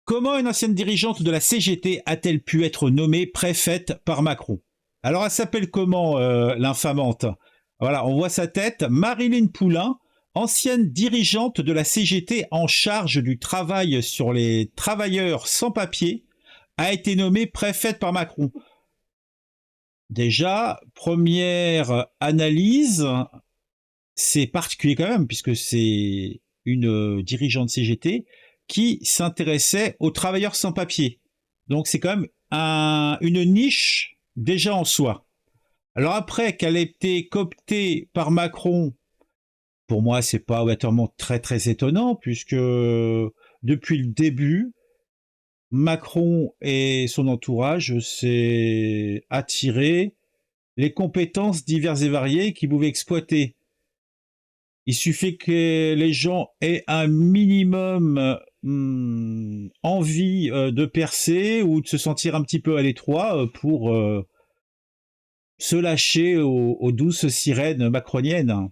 Comment une ancienne dirigeante de la CGT a-t-elle pu être nommée préfète par Macron? Alors, elle s'appelle comment, l'infamante? Voilà, on voit sa tête. Maryline Poulain, ancienne dirigeante de la CGT en charge du travail sur les travailleurs sans papier, a été nommée préfète par Macron. Déjà, première analyse, c'est particulier quand même, puisque c'est une dirigeante CGT qui s'intéressait aux travailleurs sans papier. Donc c'est quand même une niche déjà en soi. Alors après qu'elle ait été cooptée par Macron, pour moi c'est pas obligatoirement très très étonnant, puisque depuis le début, Macron et son entourage s'est attiré les compétences diverses et variées qu'ils pouvaient exploiter. Il suffit que les gens aient un minimum envie de percer ou de se sentir un petit peu à l'étroit pour se lâcher aux douces sirènes macroniennes.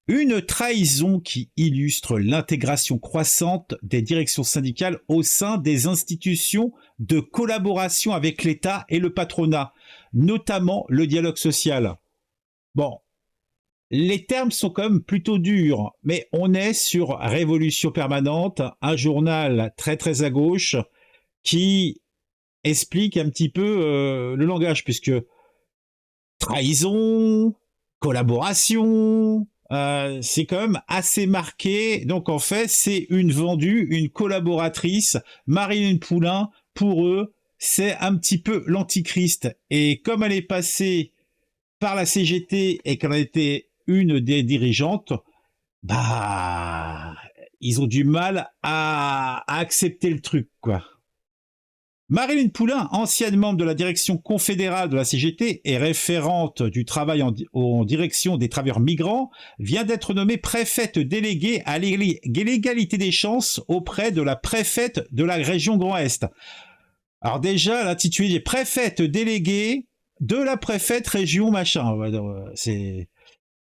Une trahison qui illustre l'intégration croissante des directions syndicales au sein des institutions de collaboration avec l'État et le patronat, notamment le dialogue social. Bon, les termes sont quand même plutôt durs, mais on est sur Révolution Permanente, un journal très très à gauche qui explique un petit peu le langage, puisque trahison, collaboration, c'est quand même assez marqué. Donc en fait, c'est une vendue, une collaboratrice, Maryline Poulain, pour eux, c'est un petit peu l'antichrist. Et comme elle est passée par la CGT et qu'elle a été une des dirigeantes, bah, ils ont du mal à accepter le truc, quoi. Maryline Poulain, ancienne membre de la direction confédérale de la CGT et référente du travail en direction des travailleurs migrants, vient d'être nommée préfète déléguée à l'égalité des chances auprès de la préfète de la région Grand Est. Alors déjà, l'intitulé est préfète déléguée de la préfète région machin. C'est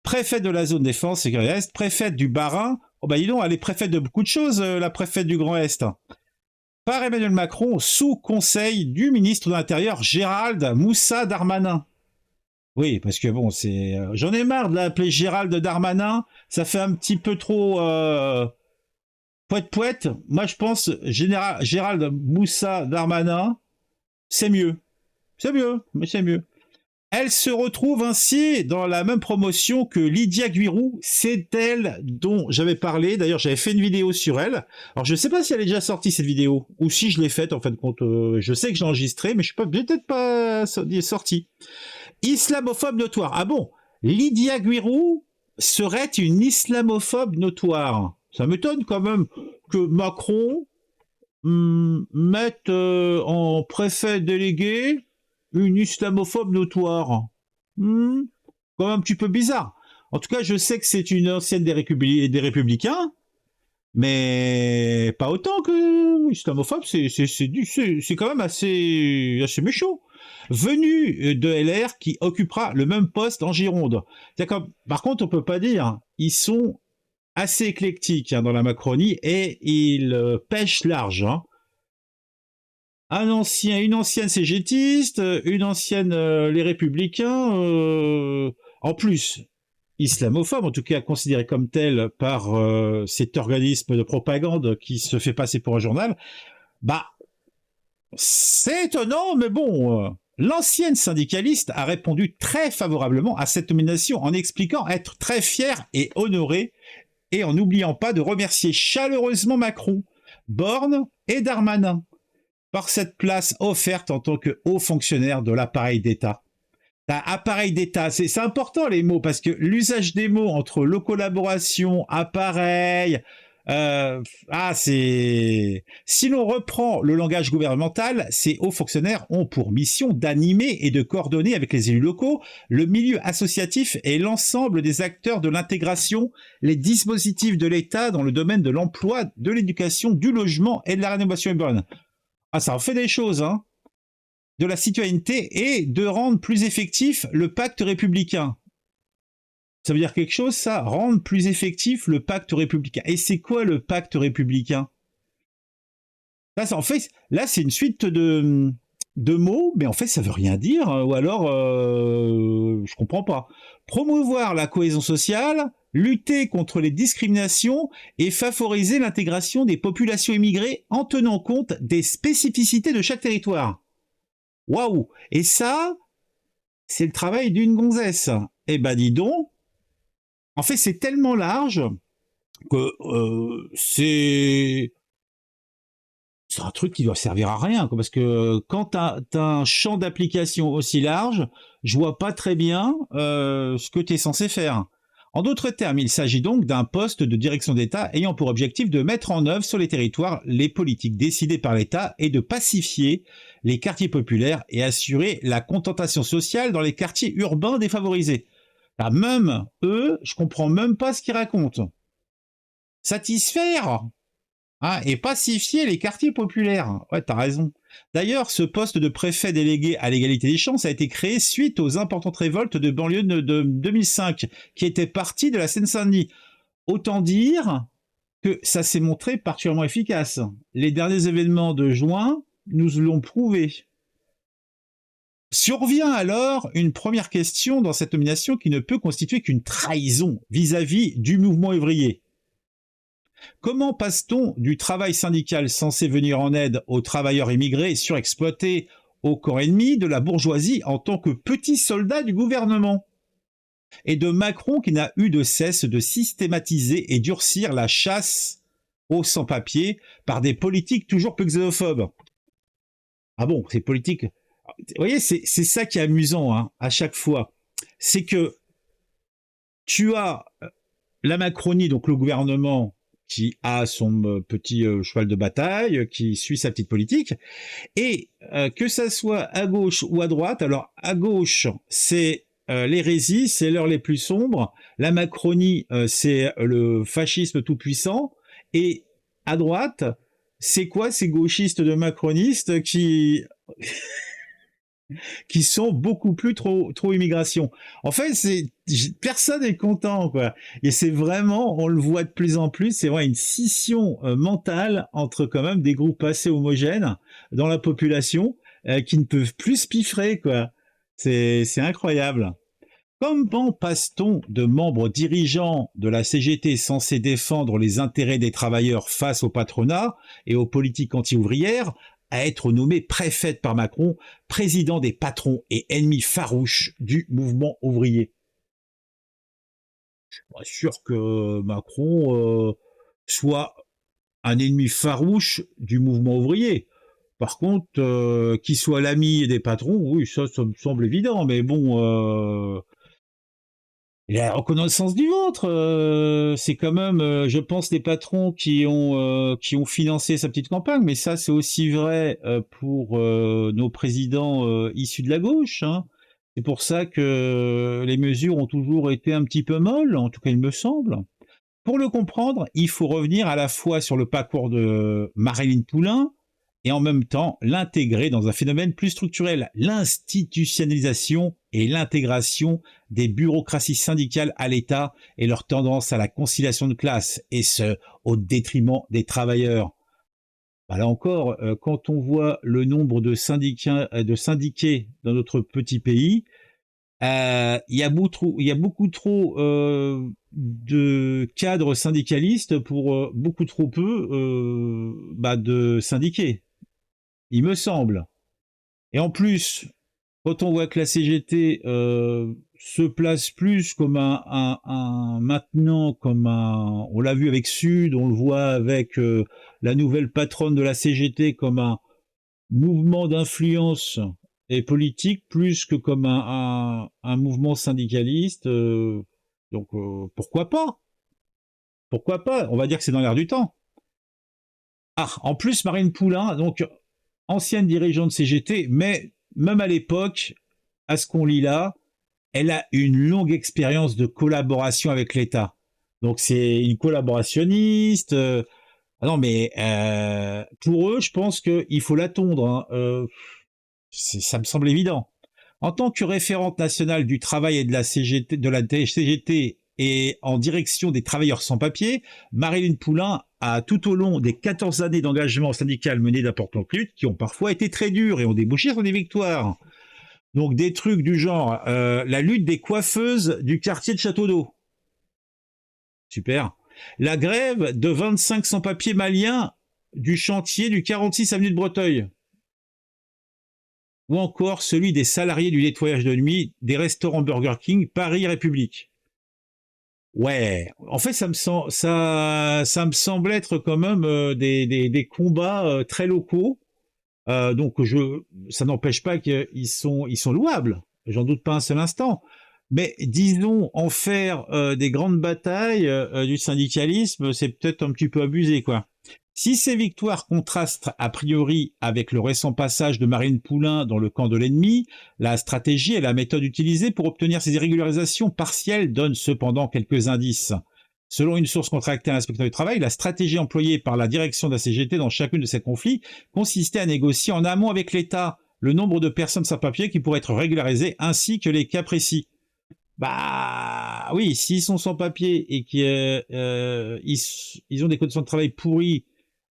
préfète de la zone défense et Grand Est, préfète du Bas-Rhin. Oh bah dis donc, elle est préfète de beaucoup de choses, la préfète du Grand Est. Par Emmanuel Macron, sous conseil du ministre de l'Intérieur Gérald Moussa Darmanin. Oui, parce que bon, c'est, j'en ai marre de l'appeler Gérald Darmanin. Ça fait un petit peu trop poète. Moi, je pense Gérald Moussa Darmanin, c'est mieux. C'est mieux, mais c'est mieux. Elle se retrouve ainsi dans la même promotion que Lydia Guirou. C'est elle dont j'avais parlé. D'ailleurs, j'avais fait une vidéo sur elle. Alors, je ne sais pas si elle est déjà sortie, cette vidéo, ou si je l'ai faite, en fin de compte. Je sais que j'ai enregistré, mais je ne suis peut-être pas sortie. Islamophobe notoire. Ah bon? Lydia Guirou serait une islamophobe notoire. Ça m'étonne quand même que Macron mette en préfet délégué une islamophobe notoire. Quand même un petit peu bizarre. En tout cas, je sais que c'est une ancienne des Républicains, mais pas autant que islamophobe, c'est quand même assez méchant. Venu de LR qui occupera le même poste en Gironde. Par contre, on peut pas dire, ils sont assez éclectiques dans la Macronie et ils pêchent large. Une ancienne cégétiste, une ancienne les Républicains, en plus islamophobe, en tout cas considéré comme tel par cet organisme de propagande qui se fait passer pour un journal. Bah, c'est étonnant, mais bon. L'ancienne syndicaliste a répondu très favorablement à cette nomination en expliquant être très fière et honorée et en n'oubliant pas de remercier chaleureusement Macron, Borne et Darmanin par cette place offerte en tant que haut fonctionnaire de l'appareil d'État. Appareil d'État, c'est important les mots, parce que l'usage des mots entre le collaboration, appareil, c'est... Si l'on reprend le langage gouvernemental, ces hauts fonctionnaires ont pour mission d'animer et de coordonner avec les élus locaux, le milieu associatif et l'ensemble des acteurs de l'intégration, les dispositifs de l'État dans le domaine de l'emploi, de l'éducation, du logement et de la rénovation urbaine. Ah, ça en fait des choses, hein, de la citoyenneté et de rendre plus effectif le pacte républicain. Ça veut dire quelque chose, ça? Rendre plus effectif le pacte républicain. Et c'est quoi le pacte républicain? En fait, là, c'est une suite de mots, mais en fait, ça veut rien dire, ou alors, je comprends pas. Promouvoir la cohésion sociale, lutter contre les discriminations et favoriser l'intégration des populations immigrées en tenant compte des spécificités de chaque territoire. Waouh! Et ça, c'est le travail d'une gonzesse. Eh ben, dis donc. En fait, c'est tellement large que c'est un truc qui doit servir à rien, quoi, parce que quand t'as un champ d'application aussi large, je vois pas très bien ce que tu es censé faire. En d'autres termes, il s'agit donc d'un poste de direction d'État ayant pour objectif de mettre en œuvre sur les territoires les politiques décidées par l'État et de pacifier les quartiers populaires et assurer la contentation sociale dans les quartiers urbains défavorisés. Bah, même eux, je comprends même pas ce qu'ils racontent. Satisfaire et pacifier les quartiers populaires. Ouais, t'as raison. D'ailleurs, ce poste de préfet délégué à l'égalité des chances a été créé suite aux importantes révoltes de banlieue de 2005, qui étaient parties de la Seine-Saint-Denis. Autant dire que ça s'est montré particulièrement efficace. Les derniers événements de juin nous l'ont prouvé. Survient alors une première question dans cette nomination qui ne peut constituer qu'une trahison vis-à-vis du mouvement ouvrier. Comment passe-t-on du travail syndical censé venir en aide aux travailleurs immigrés surexploités au camp ennemi de la bourgeoisie en tant que petits soldats du gouvernement, et de Macron qui n'a eu de cesse de systématiser et durcir la chasse aux sans-papiers par des politiques toujours plus xénophobes? Ah bon, ces politiques... Vous voyez, c'est ça qui est amusant, hein, à chaque fois. C'est que tu as la Macronie, donc le gouvernement, qui a son petit cheval de bataille, qui suit sa petite politique, et que ça soit à gauche ou à droite, alors à gauche, c'est l'hérésie, c'est l'heure les plus sombres, la Macronie, c'est le fascisme tout-puissant, et à droite, c'est quoi ces gauchistes de macronistes qui sont beaucoup plus trop immigration. En fait, personne n'est content, quoi. Et c'est vraiment, on le voit de plus en plus, c'est vraiment une scission mentale entre quand même des groupes assez homogènes dans la population qui ne peuvent plus se piffrer, quoi. C'est incroyable. Comment passe-t-on de membres dirigeants de la CGT censés défendre les intérêts des travailleurs face au patronat et aux politiques anti-ouvrières à être nommé préfète par Macron, président des patrons et ennemi farouche du mouvement ouvrier? Je suis pas sûr que Macron soit un ennemi farouche du mouvement ouvrier. Par contre, qu'il soit l'ami des patrons, oui, ça me semble évident, mais bon... Il a la reconnaissance du ventre. C'est quand même, je pense, les patrons qui ont financé sa petite campagne. Mais ça, c'est aussi vrai pour nos présidents issus de la gauche, hein. C'est pour ça que les mesures ont toujours été un petit peu molles, en tout cas, il me semble. Pour le comprendre, il faut revenir à la fois sur le parcours de Maryline Poulain et en même temps l'intégrer dans un phénomène plus structurel, l'institutionnalisation et l'intégration des bureaucraties syndicales à l'État et leur tendance à la conciliation de classe, et ce, au détriment des travailleurs. Là encore, quand on voit le nombre de syndiqués dans notre petit pays, il y a beaucoup trop de cadres syndicalistes pour beaucoup trop peu de syndiqués, il me semble. Et en plus, quand on voit que la CGT se place plus comme maintenant, on l'a vu avec Sud, on le voit avec la nouvelle patronne de la CGT comme un mouvement d'influence et politique plus que comme un mouvement syndicaliste. Donc pourquoi pas? Pourquoi pas? On va dire que c'est dans l'air du temps. En plus, Marine Poulain, donc ancienne dirigeante de CGT, mais même à l'époque, à ce qu'on lit là, elle a une longue expérience de collaboration avec l'État. Donc c'est une collaborationniste. Non, mais pour eux, je pense qu'il faut la tondre, hein. Ça me semble évident. En tant que référente nationale du travail et de la CGT et en direction des travailleurs sans papier, Maryline Poulain tout au long des 14 années d'engagement syndical mené d'importantes luttes qui ont parfois été très dures et ont débouché sur des victoires. Donc des trucs du genre la lutte des coiffeuses du quartier de Château-d'Eau. Super. La grève de 25 sans-papiers maliens du chantier du 46 avenue de Breteuil. Ou encore celui des salariés du nettoyage de nuit des restaurants Burger King Paris République. Ouais, en fait, ça me semble être quand même des combats très locaux. Donc, ça n'empêche pas qu'ils sont louables. J'en doute pas un seul instant. Mais disons, en faire des grandes batailles du syndicalisme, c'est peut-être un petit peu abusé, quoi. Si ces victoires contrastent a priori avec le récent passage de Marine Poulain dans le camp de l'ennemi, la stratégie et la méthode utilisée pour obtenir ces irrégularisations partielles donnent cependant quelques indices. Selon une source contractée à l'inspecteur du travail, la stratégie employée par la direction de la CGT dans chacune de ces conflits consistait à négocier en amont avec l'État le nombre de personnes sans papier qui pourraient être régularisées ainsi que les cas précis. Bah oui, s'ils sont sans papier et qu'ils ont des conditions de travail pourries,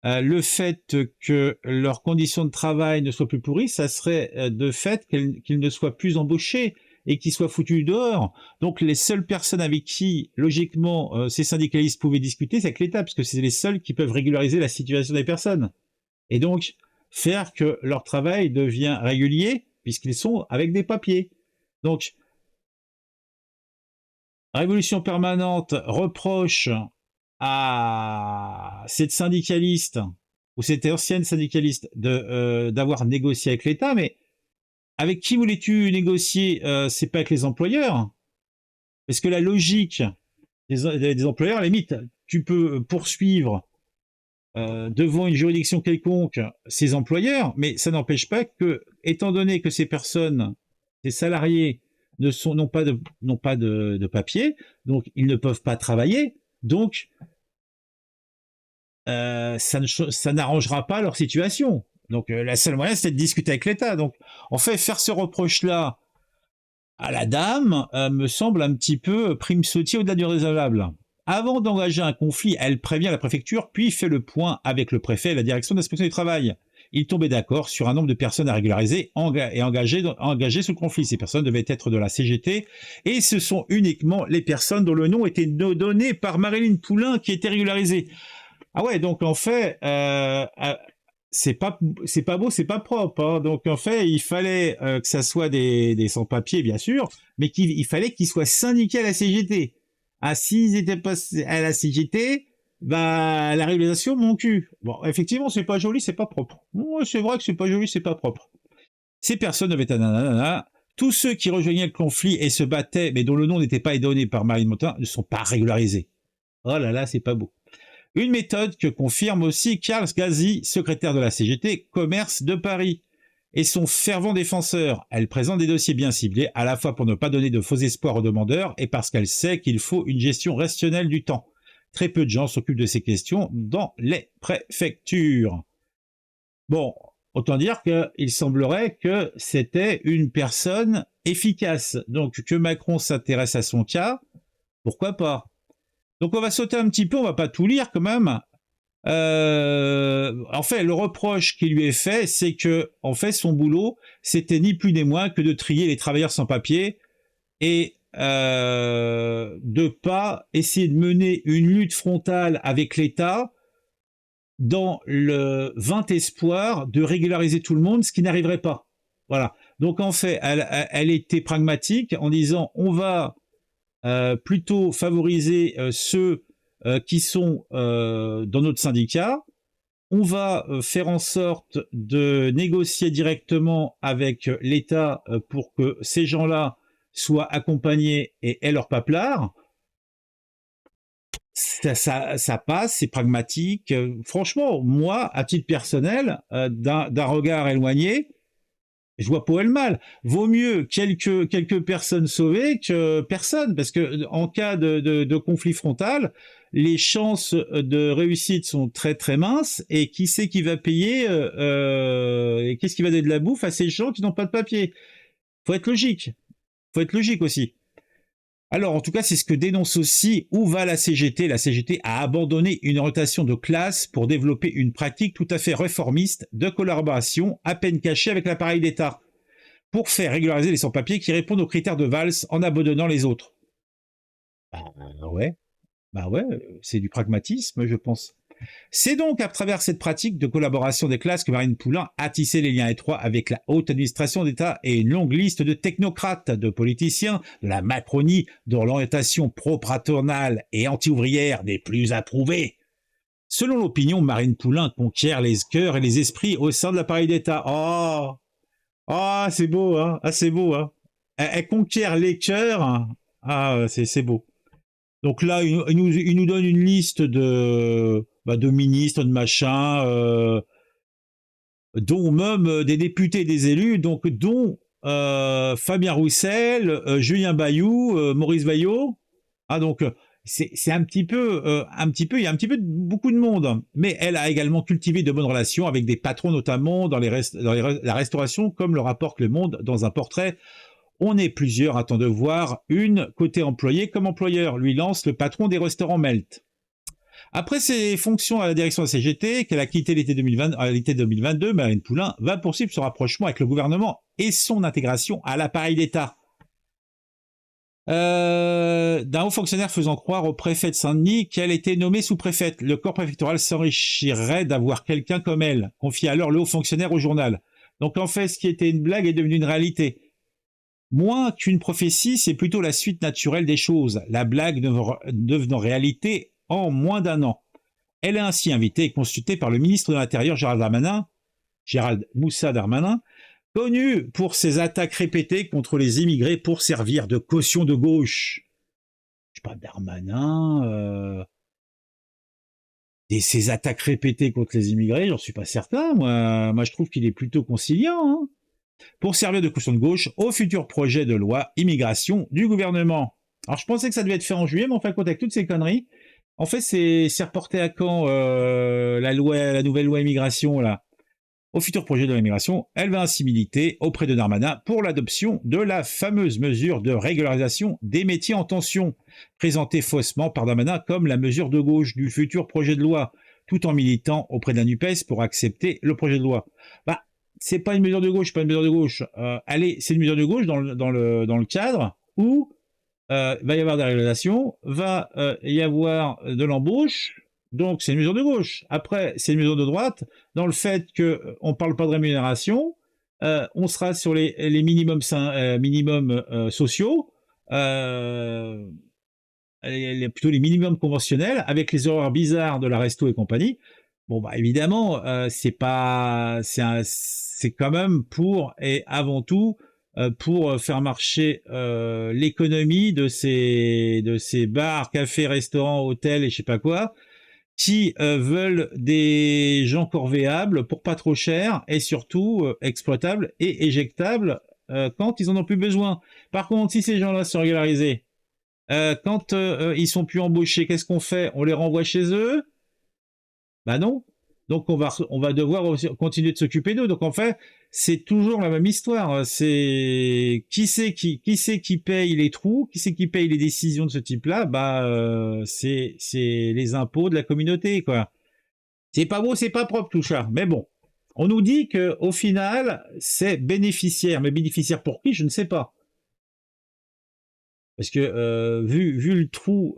le fait que leurs conditions de travail ne soient plus pourries, ça serait de fait qu'ils ne soient plus embauchés et qu'ils soient foutus dehors. Donc les seules personnes avec qui, logiquement, ces syndicalistes pouvaient discuter, c'est avec l'État, puisque c'est les seuls qui peuvent régulariser la situation des personnes. Et donc, faire que leur travail devient régulier, puisqu'ils sont avec des papiers. Donc, Révolution permanente reproche à cette syndicaliste ou cette ancienne syndicaliste d'avoir négocié avec l'État, mais avec qui voulais-tu négocier? C'est pas avec les employeurs, parce que la logique des employeurs, à la limite, tu peux poursuivre devant une juridiction quelconque ces employeurs, mais ça n'empêche pas que, étant donné que ces personnes, ces salariés, n'ont pas de papier, donc ils ne peuvent pas travailler, donc ça n'arrangera pas leur situation. Donc la seule moyen, c'est de discuter avec l'État. Donc en fait, faire ce reproche-là à la dame me semble un petit peu prime sautier au-delà du raisonnable. Avant d'engager un conflit, elle prévient la préfecture, puis fait le point avec le préfet et la direction de l'inspection du travail. Ils tombaient d'accord sur un nombre de personnes à régulariser et engagées sous le conflit. Ces personnes devaient être de la CGT et ce sont uniquement les personnes dont le nom était donné par Marilyn Poulain qui étaient régularisées. Ah ouais, donc en fait, c'est pas beau, c'est pas propre. Hein. Donc en fait, il fallait que ça soit des sans-papiers, bien sûr, mais il fallait qu'ils soient syndiqués à la CGT. Ah, s'ils étaient pas à la CGT, bah la régularisation, mon cul. Bon, effectivement, c'est pas joli, c'est pas propre. Ouais, c'est vrai que c'est pas joli, c'est pas propre. Ces personnes devaient être nanana. Tous ceux qui rejoignaient le conflit et se battaient, mais dont le nom n'était pas donné par Marine Montin, ne sont pas régularisés. Oh là là, c'est pas beau. Une méthode que confirme aussi Karl Gazi, secrétaire de la CGT Commerce de Paris, et son fervent défenseur. Elle présente des dossiers bien ciblés, à la fois pour ne pas donner de faux espoirs aux demandeurs et parce qu'elle sait qu'il faut une gestion rationnelle du temps. Très peu de gens s'occupent de ces questions dans les préfectures. Bon, autant dire qu'il semblerait que c'était une personne efficace. Donc que Macron s'intéresse à son cas, pourquoi pas? Donc on va sauter un petit peu, on va pas tout lire quand même. En fait, le reproche qui lui est fait, c'est que, en fait, son boulot, c'était ni plus ni moins que de trier les travailleurs sans papier et de pas essayer de mener une lutte frontale avec l'État dans le vain espoir de régulariser tout le monde, ce qui n'arriverait pas. Voilà. Donc en fait, elle était pragmatique en disant on va plutôt favoriser ceux qui sont dans notre syndicat. On va faire en sorte de négocier directement avec l'État pour que ces gens-là soient accompagnés et aient leur paplard. Ça passe, c'est pragmatique. Franchement, moi, à titre personnel, d'un regard éloigné, je vois pas où est le mal. Vaut mieux quelques personnes sauvées que personne, parce que en cas de conflit frontal, les chances de réussite sont très très minces. Et qui c'est qui va payer et qu'est-ce qui va donner de la bouffe à ces gens qui n'ont pas de papier? Faut être logique. Faut être logique aussi. Alors, en tout cas, c'est ce que dénonce aussi Où va la CGT. La CGT a abandonné une orientation de classe pour développer une pratique tout à fait réformiste de collaboration à peine cachée avec l'appareil d'État, pour faire régulariser les sans-papiers qui répondent aux critères de Valls en abandonnant les autres. Ouais, ouais, c'est du pragmatisme, je pense. C'est donc à travers cette pratique de collaboration des classes que Marine Poulin a tissé les liens étroits avec la haute administration d'État et une longue liste de technocrates, de politiciens, de la Macronie, dont l'orientation pro-patronale et anti-ouvrière n'est plus approuvée. Selon l'opinion, Marine Poulin conquiert les cœurs et les esprits au sein de l'appareil d'État. Oh, c'est beau, hein. Ah, c'est beau, hein. Elle conquiert les cœurs. Hein. Ah, c'est beau. Donc là, il nous donne une liste de ministres, de machins, dont même des députés et des élus, donc dont Fabien Roussel, Julien Bayou, Maurice Vaillot. Ah donc c'est un petit peu, il y a un petit peu beaucoup de monde. Mais elle a également cultivé de bonnes relations avec des patrons, notamment dans la restauration, comme le rapporte Le Monde dans un portrait. On est plusieurs, attend de voir, une côté employé comme employeur, lui lance le patron des restaurants Melt. Après ses fonctions à la direction de la CGT, qu'elle a quitté l'été 2022, Marine Poulin va poursuivre son rapprochement avec le gouvernement et son intégration à l'appareil d'État. D'un haut fonctionnaire faisant croire au préfet de Saint-Denis qu'elle était nommée sous-préfète. Le corps préfectoral s'enrichirait d'avoir quelqu'un comme elle, confie alors le haut fonctionnaire au journal. Donc en fait, ce qui était une blague est devenu une réalité. Moins qu'une prophétie, c'est plutôt la suite naturelle des choses, la blague devenant réalité en moins d'un an. Elle est ainsi invitée et consultée par le ministre de l'Intérieur Gérald Moussa Darmanin, connu pour ses attaques répétées contre les immigrés pour servir de caution de gauche. Je sais pas, Darmanin, et ses attaques répétées contre les immigrés, j'en suis pas certain. Moi je trouve qu'il est plutôt conciliant, hein, pour servir de caution de gauche au futur projet de loi immigration du gouvernement. Alors je pensais que ça devait être fait en juillet, mais en fin de compte, avec toutes ces conneries, en fait c'est reporté à quand la nouvelle loi immigration là, au futur projet de loi immigration. Elle va ainsi militer auprès de Darmanin pour l'adoption de la fameuse mesure de régularisation des métiers en tension, présentée faussement par Darmanin comme la mesure de gauche du futur projet de loi, tout en militant auprès de la NUPES pour accepter le projet de loi. C'est pas une mesure de gauche, pas une mesure de gauche. C'est une mesure de gauche dans le cadre où va y avoir des régulations, va y avoir de l'embauche, donc c'est une mesure de gauche. Après, c'est une mesure de droite dans le fait qu'on ne parle pas de rémunération, on sera sur les minimums sociaux, plutôt les minimums conventionnels, avec les horaires bizarres de la resto et compagnie. Bon, évidemment, c'est quand même pour, et avant tout, pour faire marcher l'économie de ces bars, cafés, restaurants, hôtels et je sais pas quoi, qui veulent des gens corvéables pour pas trop cher et surtout exploitables et éjectables quand ils en ont plus besoin. Par contre, si ces gens-là sont régularisés, quand ils sont plus embauchés, qu'est-ce qu'on fait? On les renvoie chez eux? Non. Donc on va devoir aussi continuer de s'occuper d'eux. Donc en fait, c'est toujours la même histoire. C'est qui c'est qui paye les trous, qui c'est qui paye les décisions de ce type-là? C'est les impôts de la communauté, quoi. C'est pas beau, c'est pas propre tout ça. Mais bon, on nous dit que au final, c'est bénéficiaire. Mais bénéficiaire pour qui? Je ne sais pas. Parce que vu le trou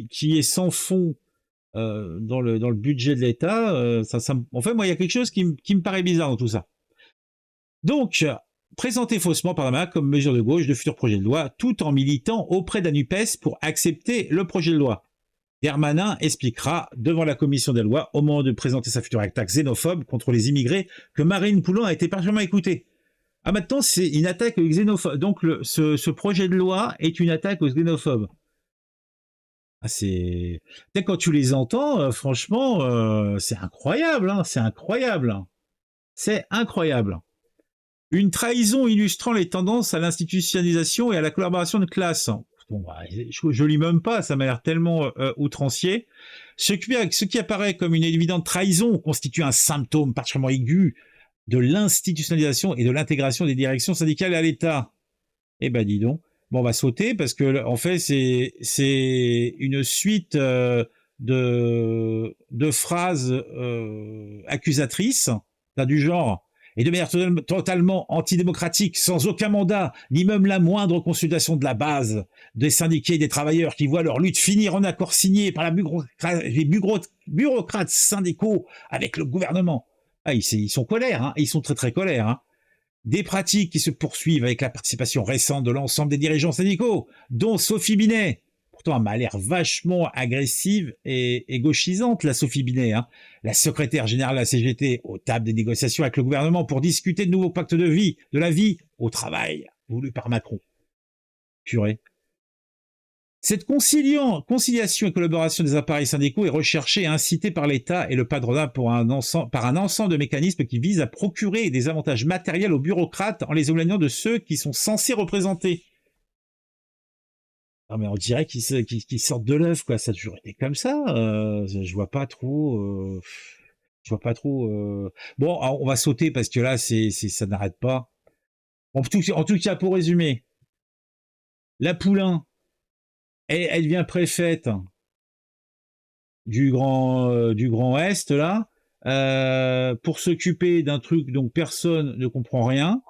qui est sans fond dans le budget de l'État, en fait, moi, il y a quelque chose qui me paraît bizarre dans tout ça. Donc, présenté faussement par Darmanin comme mesure de gauche de futur projet de loi, tout en militant auprès de la NUPES pour accepter le projet de loi. Darmanin expliquera devant la commission des lois, au moment de présenter sa future attaque xénophobe contre les immigrés, que Marine Poulin a été partiellement écoutée. Ah, maintenant, c'est une attaque aux xénophobes. Donc, ce projet de loi est une attaque aux xénophobes. C'est quand tu les entends, franchement, c'est incroyable, hein, c'est incroyable. C'est incroyable. Une trahison illustrant les tendances à l'institutionnalisation et à la collaboration de classe. Bon, je lis même pas, ça m'a l'air tellement outrancier. Ce qui apparaît comme une évidente trahison constitue un symptôme particulièrement aigu de l'institutionnalisation et de l'intégration des directions syndicales à l'État. Eh ben dis donc. Bon, on va sauter parce que en fait c'est une suite de phrases accusatrices, du genre et de manière totalement antidémocratique, sans aucun mandat, ni même la moindre consultation de la base des syndiqués et des travailleurs qui voient leur lutte finir en accord signé par les bureaucrates syndicaux avec le gouvernement. Ah, ils sont colères, hein, ils sont très très colères. Hein. Des pratiques qui se poursuivent avec la participation récente de l'ensemble des dirigeants syndicaux, dont Sophie Binet. Pourtant, elle m'a l'air vachement agressive et gauchisante, la Sophie Binet, hein. La secrétaire générale de la CGT, aux tables des négociations avec le gouvernement pour discuter de nouveaux pactes de la vie au travail, voulu par Macron. Purée. Cette conciliation et collaboration des appareils syndicaux est recherchée et incitée par l'État et le patronat par un ensemble de mécanismes qui visent à procurer des avantages matériels aux bureaucrates en les éloignant de ceux qui sont censés représenter. Non mais on dirait qu'ils sortent de l'œuf, quoi. Ça a toujours été comme ça. Je vois pas trop. Je vois pas trop. Bon, alors, on va sauter parce que là, ça n'arrête pas. En tout cas, pour résumer, la Poulain, elle devient préfète du Grand Est là pour s'occuper d'un truc dont personne ne comprend rien.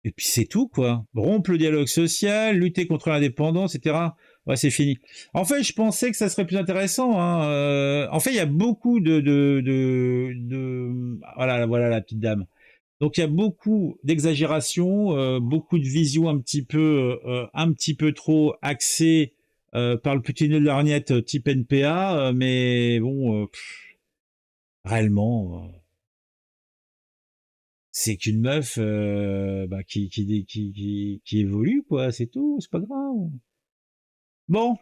Et puis c'est tout quoi. Rompre le dialogue social, lutter contre l'indépendance, etc. Ouais, c'est fini. En fait, je pensais que ça serait plus intéressant. Hein. En fait, il y a beaucoup voilà la petite dame. Donc il y a beaucoup d'exagération, beaucoup de visions un petit peu trop axées par le petit nœud de lorgnette type NPA, mais bon, réellement, c'est qu'une meuf bah, qui évolue, quoi, c'est tout, c'est pas grave. Bon,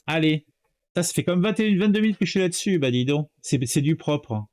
allez, ça fait comme 22 minutes que je suis là-dessus, bah dis donc, c'est du propre.